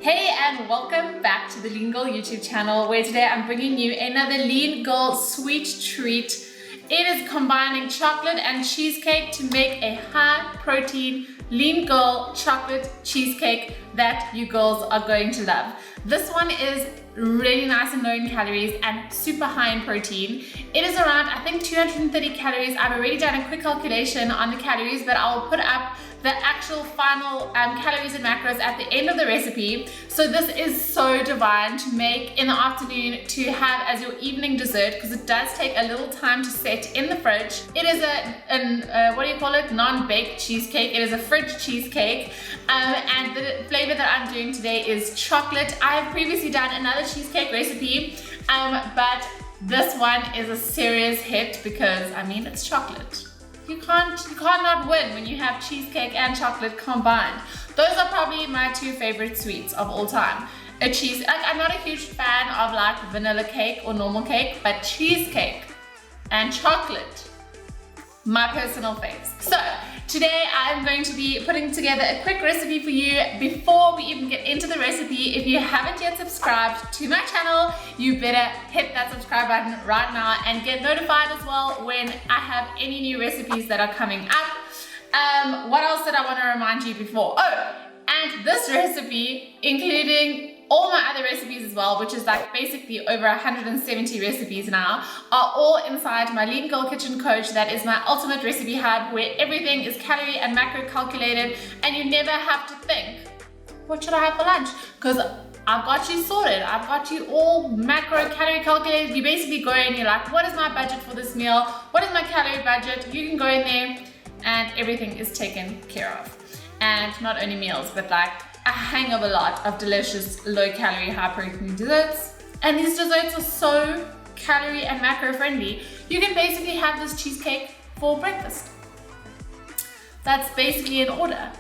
Hey and welcome back to the Lean Girl YouTube channel, where today I'm bringing you another Lean Girl sweet treat. It is combining chocolate and cheesecake to make a high protein Lean Girl chocolate cheesecake that you girls are going to love. This one is really nice and low in calories and super high in protein. It is around, I think, 230 calories. I've already done a quick calculation on the calories, but I'll put up the actual final calories and macros at the end of the recipe. So this is so divine to make in the afternoon to have as your evening dessert, because it does take a little time to set in the fridge. It is a what do you call it? Non-baked cheesecake. It is a fridge cheesecake, and the flavor that I'm doing today is chocolate. I have previously done another cheesecake recipe, but this one is a serious hit because, I mean, it's chocolate. You can't not win when you have cheesecake and chocolate combined. Those are probably my two favorite sweets of all time. I'm not a huge fan of like vanilla cake or normal cake, but cheesecake and chocolate, my personal faves. So today I'm going to be putting together a quick recipe for you. Before we even get into the recipe, if you haven't yet subscribed to my channel, you better hit that subscribe button right now and get notified as well when I have any new recipes that are coming up. What else did I want to remind you before? Oh, and this recipe, including all my other recipes as well, which is like basically over 170 recipes now, are all inside my Lean Girl Kitchen Coach. That is my ultimate recipe hub, where everything is calorie and macro calculated, and you never have to think, what should I have for lunch? Because I've got you sorted. I've got you all macro calorie calculated. You basically go in, you're like, what is my budget for this meal? What is my calorie budget? You can go in there and everything is taken care of. And not only meals, but like a hang of a lot of delicious low calorie, high protein desserts. And these desserts are so calorie and macro friendly. You can basically have this cheesecake for breakfast. That's basically in order.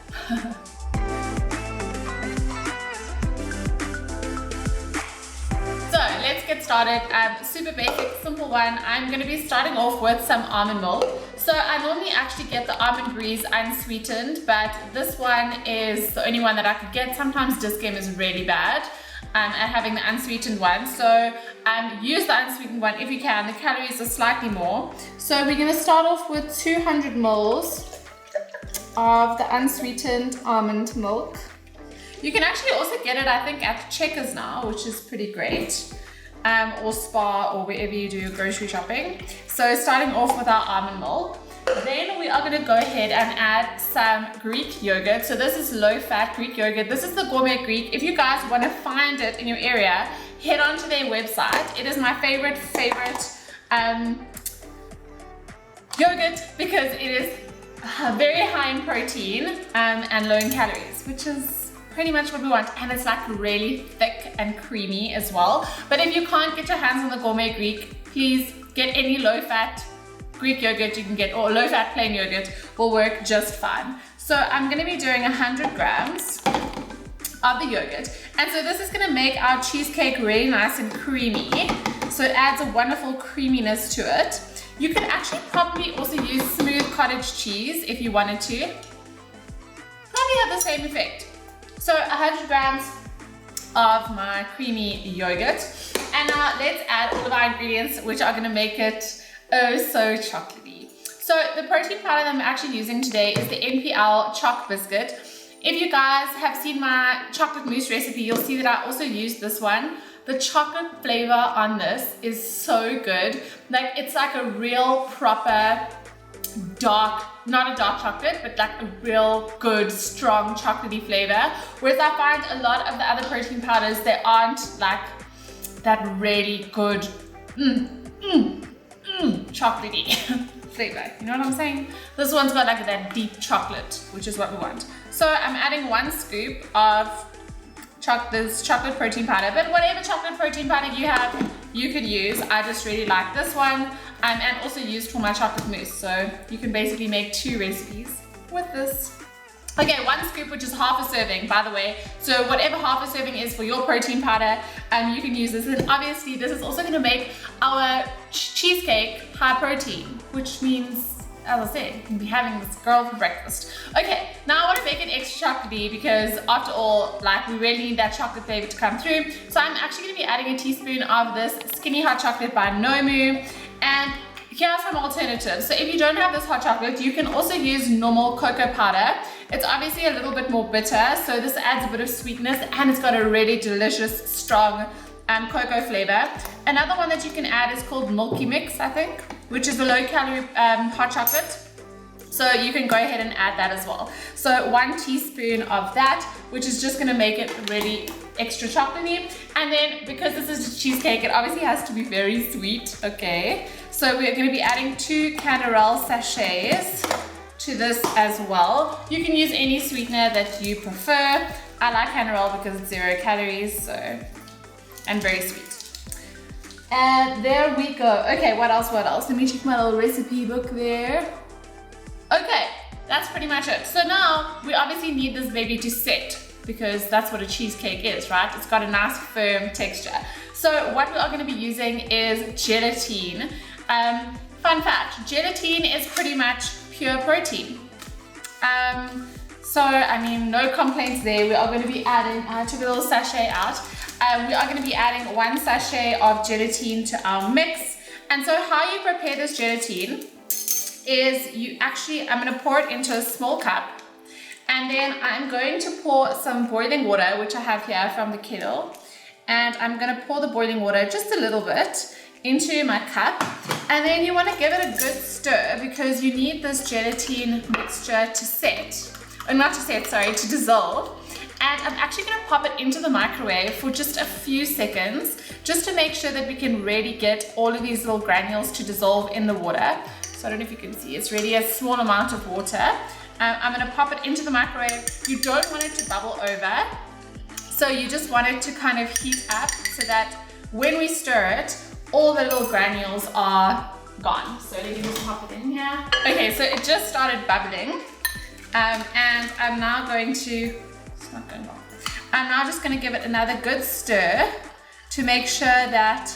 So let's get started. Super basic, simple one. I'm going to be starting off with some almond milk. So I normally actually get the almond breeze unsweetened, but this one is the only one that I could get. Sometimes Discam is really bad at having the unsweetened one. So use the unsweetened one if you can. The calories are slightly more. So we're going to start off with 200 mils of the unsweetened almond milk. You can actually also get it, I think, at Checkers now, which is pretty great, or Spar, or wherever you do your grocery shopping. So starting off with our almond milk, then we are going to go ahead and add some Greek yogurt. So this is low-fat Greek yogurt. This is the Gourmet Greek. If you guys want to find it in your area, head on to their website. It is my favorite yogurt because it is very high in protein and low in calories, which is pretty much what we want, and it's like really thick and creamy as well. But if you can't get your hands on the Gourmet Greek, please get any low-fat Greek yogurt you can get, or low-fat plain yogurt will work just fine. So I'm going to be doing 100 grams of the yogurt, and so this is going to make our cheesecake really nice and creamy. So it adds a wonderful creaminess to it. You could actually probably also use smooth cottage cheese if you wanted to. Probably have the same effect. So 100 grams of my creamy yogurt. And now let's add all of our ingredients, which are going to make it oh so chocolatey. So the protein powder that I'm actually using today is the NPL Choc Biscuit. If you guys have seen my chocolate mousse recipe, you'll see that I also used this one. The chocolate flavor on this is so good. Like, it's like a real proper dark, not a dark chocolate, but like a real good, strong chocolatey flavor. Whereas I find a lot of the other protein powders, they aren't like that really good chocolatey flavor. You know what I'm saying? This one's got like that deep chocolate, which is what we want. So I'm adding 1 scoop of this chocolate protein powder, but whatever chocolate protein powder you have, you could use. I just really like this one, and also used for my chocolate mousse. So you can basically make 2 recipes with this. Okay, 1 scoop, which is half a serving, by the way. So whatever half a serving is for your protein powder, you can use this. And obviously this is also going to make our cheesecake high protein, which means as I said, you can be having this girl for breakfast. Okay, now I want to make it extra chocolatey because after all, like, we really need that chocolate flavor to come through. So I'm actually going to be adding a teaspoon of this Skinny Hot Chocolate by Nomu. And here are some alternatives. So if you don't have this hot chocolate, you can also use normal cocoa powder. It's obviously a little bit more bitter, so this adds a bit of sweetness, and it's got a really delicious, strong cocoa flavor. Another one that you can add is called Milky Mix, I think, which is a low-calorie hot chocolate. So you can go ahead and add that as well. So 1 teaspoon of that, which is just gonna make it really extra chocolatey. And then because this is a cheesecake, it obviously has to be very sweet, okay? So we're gonna be adding 2 Calorie sachets to this as well. You can use any sweetener that you prefer. I like Calorie because it's 0 calories, so, and very sweet. And there we go. Okay, what else? Let me check my little recipe book there. Okay, that's pretty much it. So now we obviously need this baby to set because that's what a cheesecake is, right? It's got a nice firm texture. So what we are going to be using is gelatine. Fun fact, gelatine is pretty much pure protein. So I mean, no complaints there. We are going to be adding, I took a little sachet out. We are going to be adding 1 sachet of gelatine to our mix. And so how you prepare this gelatine is I'm going to pour it into a small cup, and then I'm going to pour some boiling water, which I have here from the kettle, and I'm going to pour the boiling water just a little bit into my cup, and then you want to give it a good stir because you need this gelatin mixture to set, or not to set, sorry, to dissolve. And I'm actually going to pop it into the microwave for just a few seconds, just to make sure that we can really get all of these little granules to dissolve in the water. So I don't know if you can see, it's really a small amount of water. I'm going to pop it into the microwave. You don't want it to bubble over, so you just want it to kind of heat up so that when we stir it, all the little granules are gone. So let me just pop it in here. Okay, so it just started bubbling, and I'm now going to, it's not going well. I'm now just going to give it another good stir to make sure that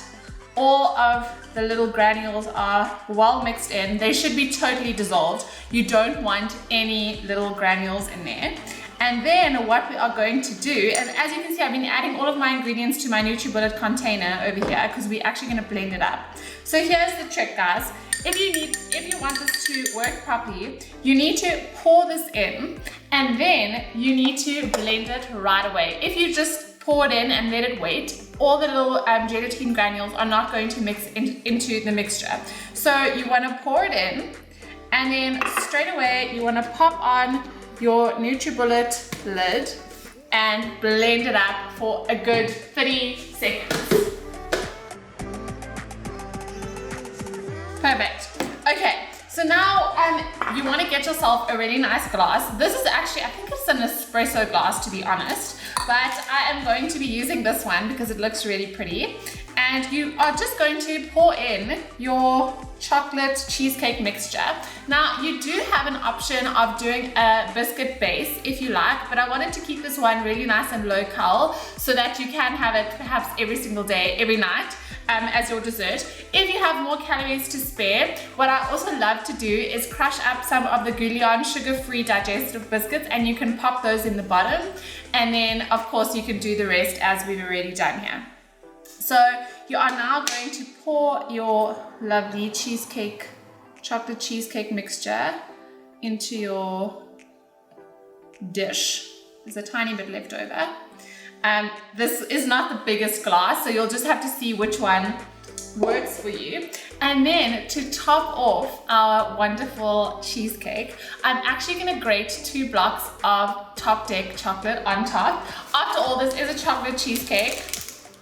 all of the little granules are well mixed in. They should be totally dissolved. You don't want any little granules in there. And then what we are going to do, and as you can see, I've been adding all of my ingredients to my NutriBullet container over here because we're actually going to blend it up. So here's the trick, guys. If you want this to work properly, you need to pour this in, and then you need to blend it right away. If you just pour it in and let it wait, all the little gelatin granules are not going to mix into the mixture. So you want to pour it in, and then straight away you want to pop on your NutriBullet lid and blend it up for a good 30 seconds. Perfect. Okay, so now you want to get yourself a really nice glass. This is actually, I think it's an espresso glass, to be honest, but I am going to be using this one because it looks really pretty. And you are just going to pour in your chocolate cheesecake mixture. Now, you do have an option of doing a biscuit base if you like, but I wanted to keep this one really nice and low cal so that you can have it perhaps every single day, every night as your dessert. If you have more calories to spare, what I also love to do is crush up some of the Guilt-laden sugar-free digestive biscuits, and you can pop those in the bottom. And then, of course, you can do the rest as we've already done here. So you are now going to pour your lovely chocolate cheesecake mixture into your dish. There's a tiny bit left over. This is not the biggest glass, so you'll just have to see which one works for you. And then to top off our wonderful cheesecake, I'm actually going to grate 2 blocks of top deck chocolate on top. After all, this is a chocolate cheesecake.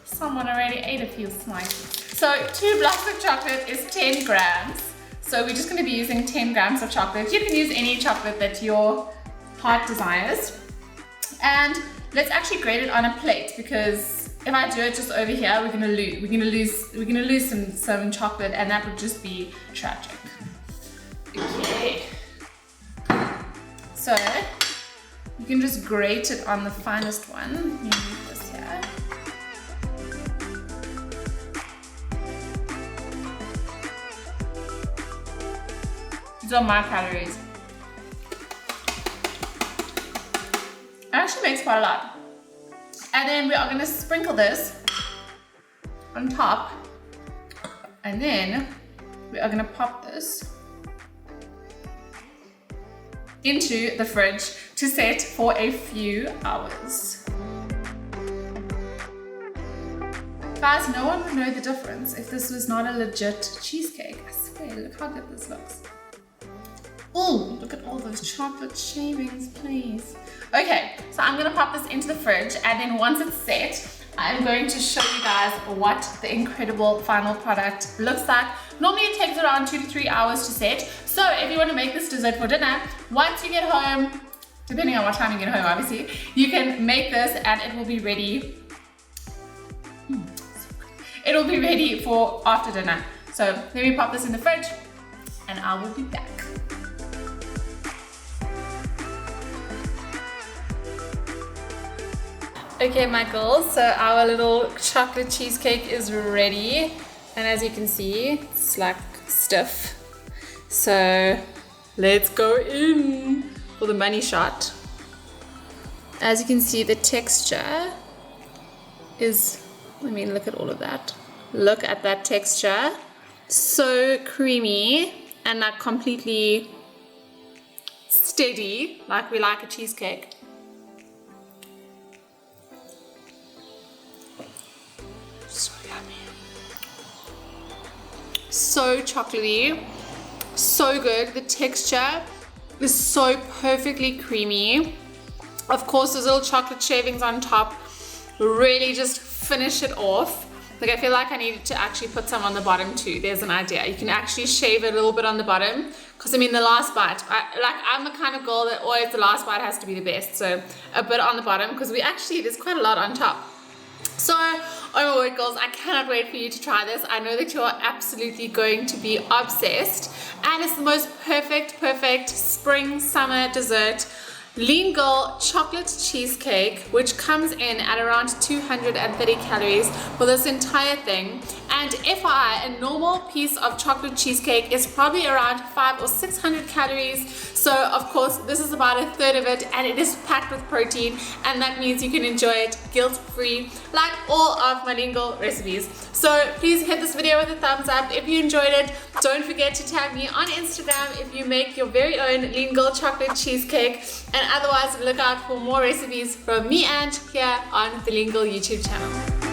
Someone already ate a few slices. So 2 blocks of chocolate is 10 grams. So we're just going to be using 10 grams of chocolate. You can use any chocolate that your heart desires. And let's actually grate it on a plate, because if I do it just over here, we're gonna lose some chocolate, and that would just be tragic. Okay. So you can just grate it on the finest one. Let me leave this here. These are my calories. It actually makes quite a lot. And then we are gonna sprinkle this on top. And then we are gonna pop this into the fridge to set for a few hours. Guys, no one would know the difference if this was not a legit cheesecake. I swear, look how good this looks. Oh, look at all those chocolate shavings, please. Okay, so I'm gonna pop this into the fridge, and then once it's set, I'm going to show you guys what the incredible final product looks like. Normally it takes around 2 to 3 hours to set. So if you want to make this dessert for dinner, once you get home, depending on what time you get home obviously, you can make this and it will be ready. It will be ready for after dinner. So let me pop this in the fridge and I will be back. Okay, my girls, so our little chocolate cheesecake is ready. And as you can see, it's like stiff. So let's go in for the money shot. As you can see, the texture is, I mean, look at all of that. Look at that texture. So creamy and like completely steady, like we like a cheesecake. So yummy. So chocolatey, so good. The texture is so perfectly creamy. Of course, those little chocolate shavings on top really just finish it off. Like, I feel like I needed to actually put some on the bottom too. There's an idea. You can actually shave a little bit on the bottom, because I mean the last bite, I'm the kind of girl that always the last bite has to be the best. So a bit on the bottom, because there's quite a lot on top. So, oh my word, girls, I cannot wait for you to try this. I know that you are absolutely going to be obsessed. And it's the most perfect spring, summer dessert. Lean Girl Chocolate Cheesecake, which comes in at around 230 calories for this entire thing. And FYI, a normal piece of chocolate cheesecake is probably around 500 or 600 calories. So of course, this is about a third of it, and it is packed with protein, and that means you can enjoy it guilt-free, like all of my Lean Girl recipes. So please hit this video with a thumbs up if you enjoyed it. Don't forget to tag me on Instagram if you make your very own Lean Girl Chocolate Cheesecake. And otherwise, look out for more recipes from me and here on the Lean Girl YouTube channel.